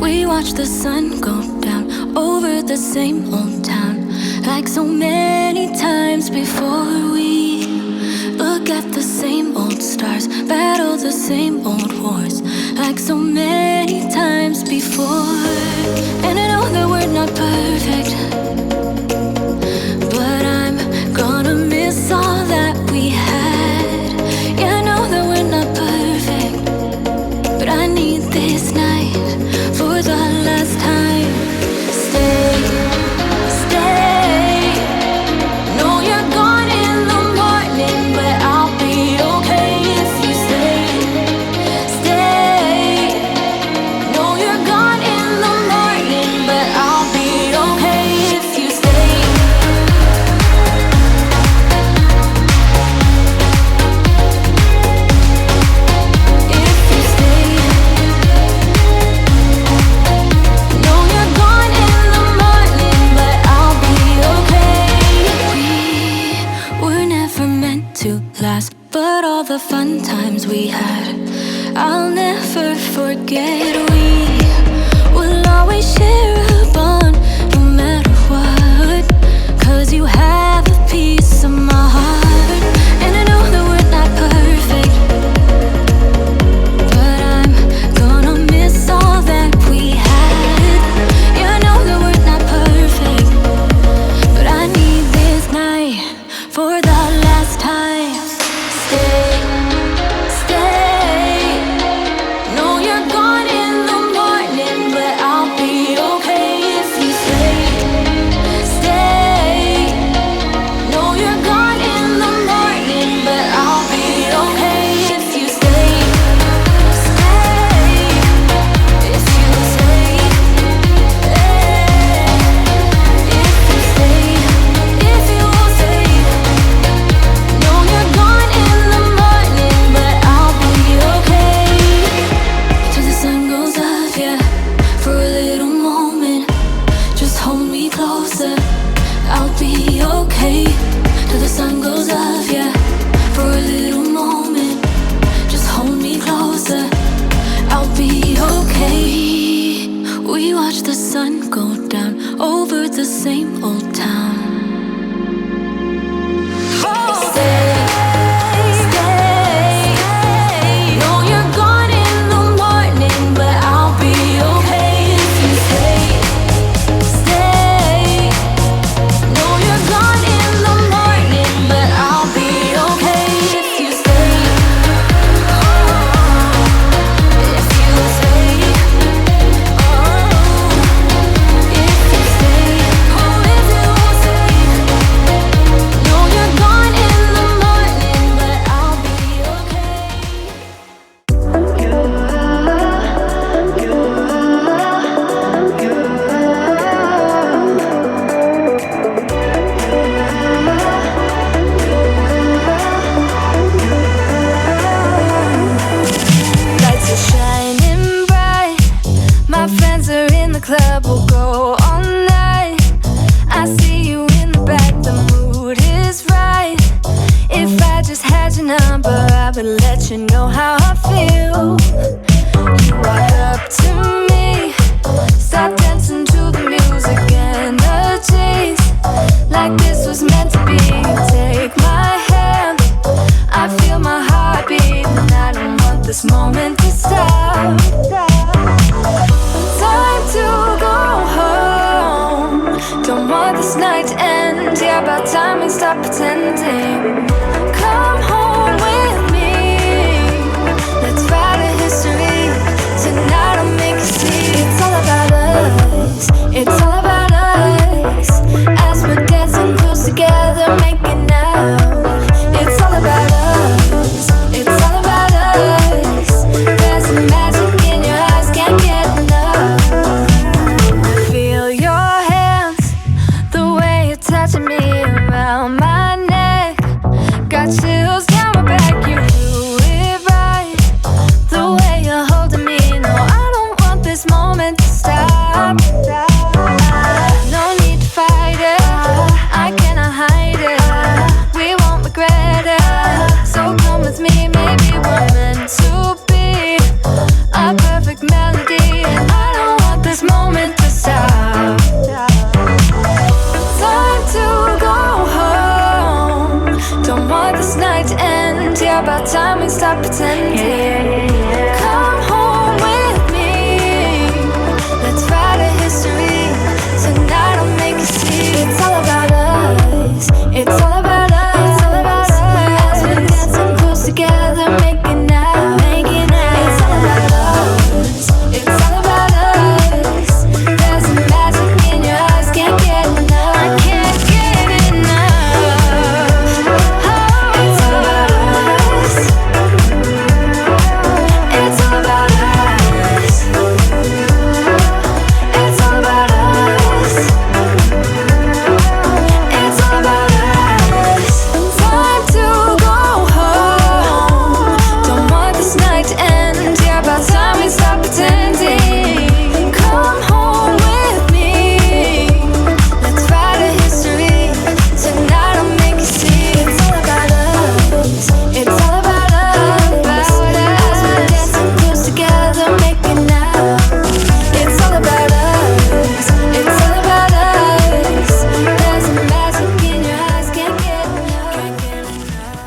We watch the sun go down over the same old town, like so many times before. We look at the same old stars, battle the same old wars, like so many times before. And I know that we're not perfect, but I'm gonna miss all that we had. Yeah, I know that we're not perfect, but I need this night for the last time. Stay, stay. No, you're gone in the morning, but I'll be okay if you stay. Stay. No, you're gone in the morning, but I'll be okay if you stay. If you stay. No, you're gone in the morning, but I'll be okay. We were never meant to last, but all the fun times we had, I'll never forget. We will always share a bond, no matter what, 'cause you have a piece of my heart. And I know that we're not perfect, but I'm gonna miss all that we had. Yeah, I know that we're not perfect, but I need this night for the last time. Stay, stay. No, you're gone in the morning, but I'll be okay if you stay. Stay. No, you're gone in the morning, but I'll be okay if you stay. Stay. If you stay. If you stay. If you stay. No, you're gone in the morning, but I'll be okay. Till the sun goes up, yeah, for a little moment. Just hold me closer, I'll be okay. Till the sun goes up, yeah, for a little moment. Just hold me closer, I'll be okay. We watch the sun go down over the same old town. Stay, stay. No, you're gone in the morning, but I'll be okay if you stay. Stay. No, you're gone in the morning, but I'll be okay if you stay. If you stay. If you stay. Oh, if you stay. No, you're gone in the morning, but I'll be okay. Lights are shining bright. My friends are in the club, we'll go all night. I see you in the back, the mood is right. If I just had your number, I would let you know how I feel. You walk up to me, start dancing to the music, energies like this was meant to be. Take my hand, I feel my heart beat, and I don't want this moment to stop. Time to go home, don't want this night to end. Yeah, about time we stop pretending. Come home with me, let's write a history. Tonight I'll make you see it's all about us. It's all about us. As we're dancing close together, making out. It's all about us. It's all about us. There's a magic in your eyes, can't get enough. Feel your hands, the way you're touching me around my neck. Got about time we stop pretending. Come home with me. Let's write a history. Tonight I'll make you see. It's all about us. It's all about us. As we're dancing close together, making out. It's all about us. It's all about us. There's a magic in your eyes. Can't get enough. Can't get enough.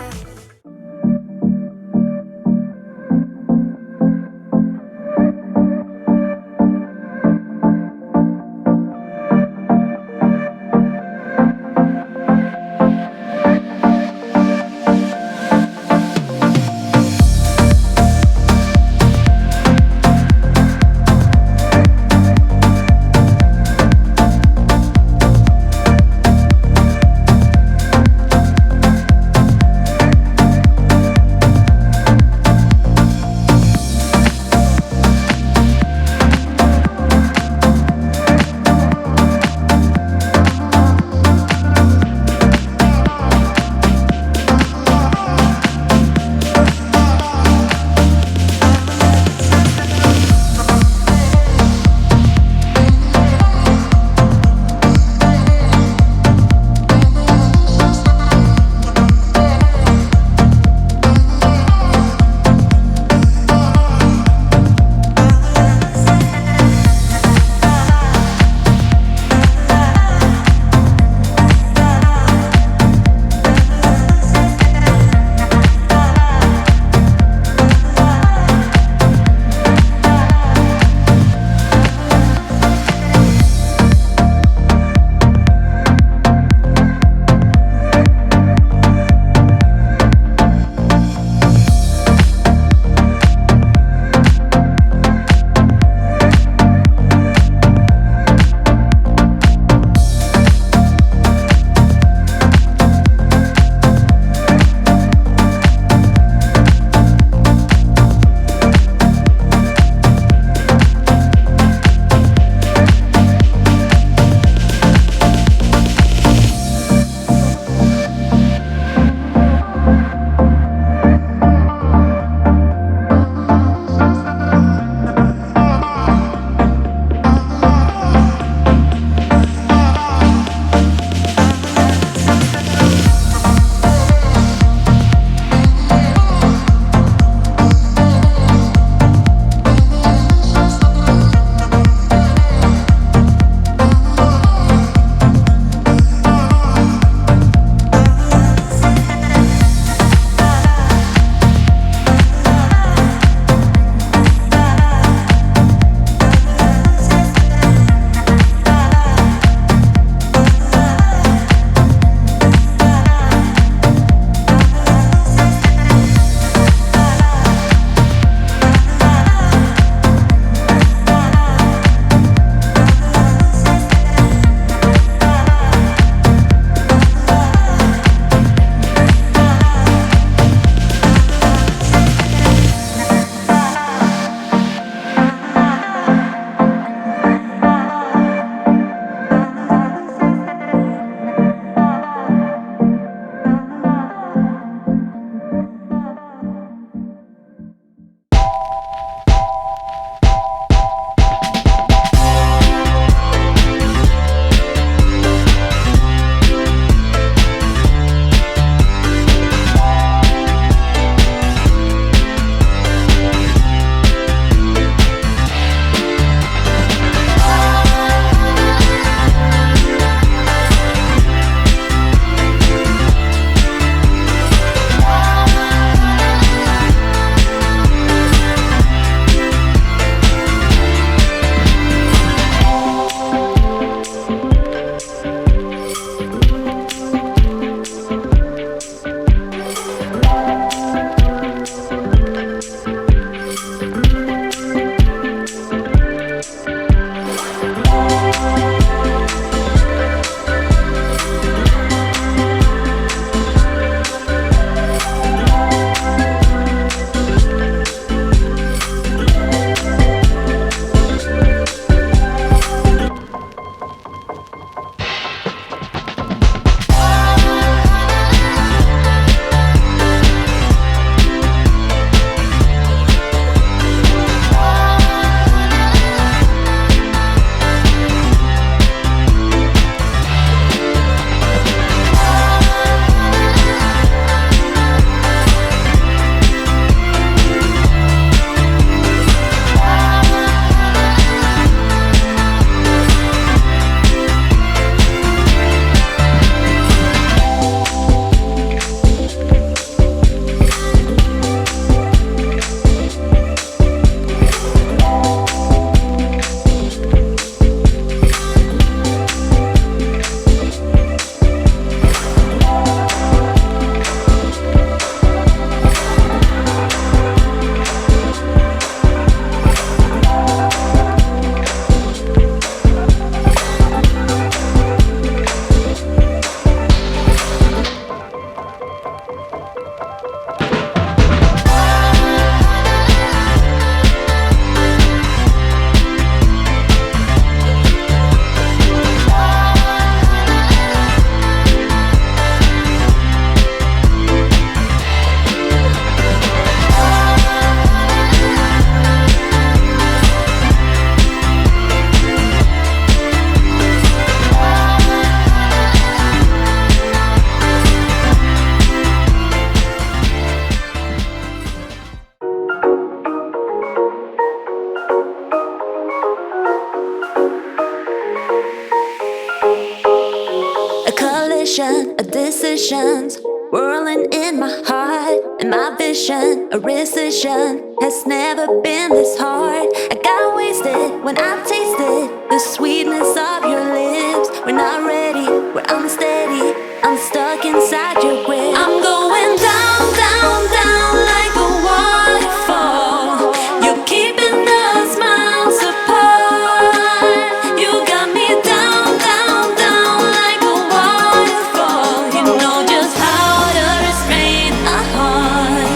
of decisions whirling in my heart, and my vision, a rescission, has never been this hard. I got wasted when I tasted the sweetness of your lips. We're not ready, we're unsteady, I'm stuck inside your grip. I'm going down, down, down like a waterfall. You're keeping us miles apart. You got me down, down, down like a waterfall. You know just how to restrain a heart.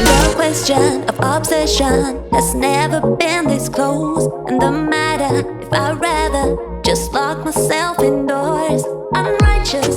The question of obsession has never been this close. And the matter if I'd rather just lock myself indoors. I'm righteous.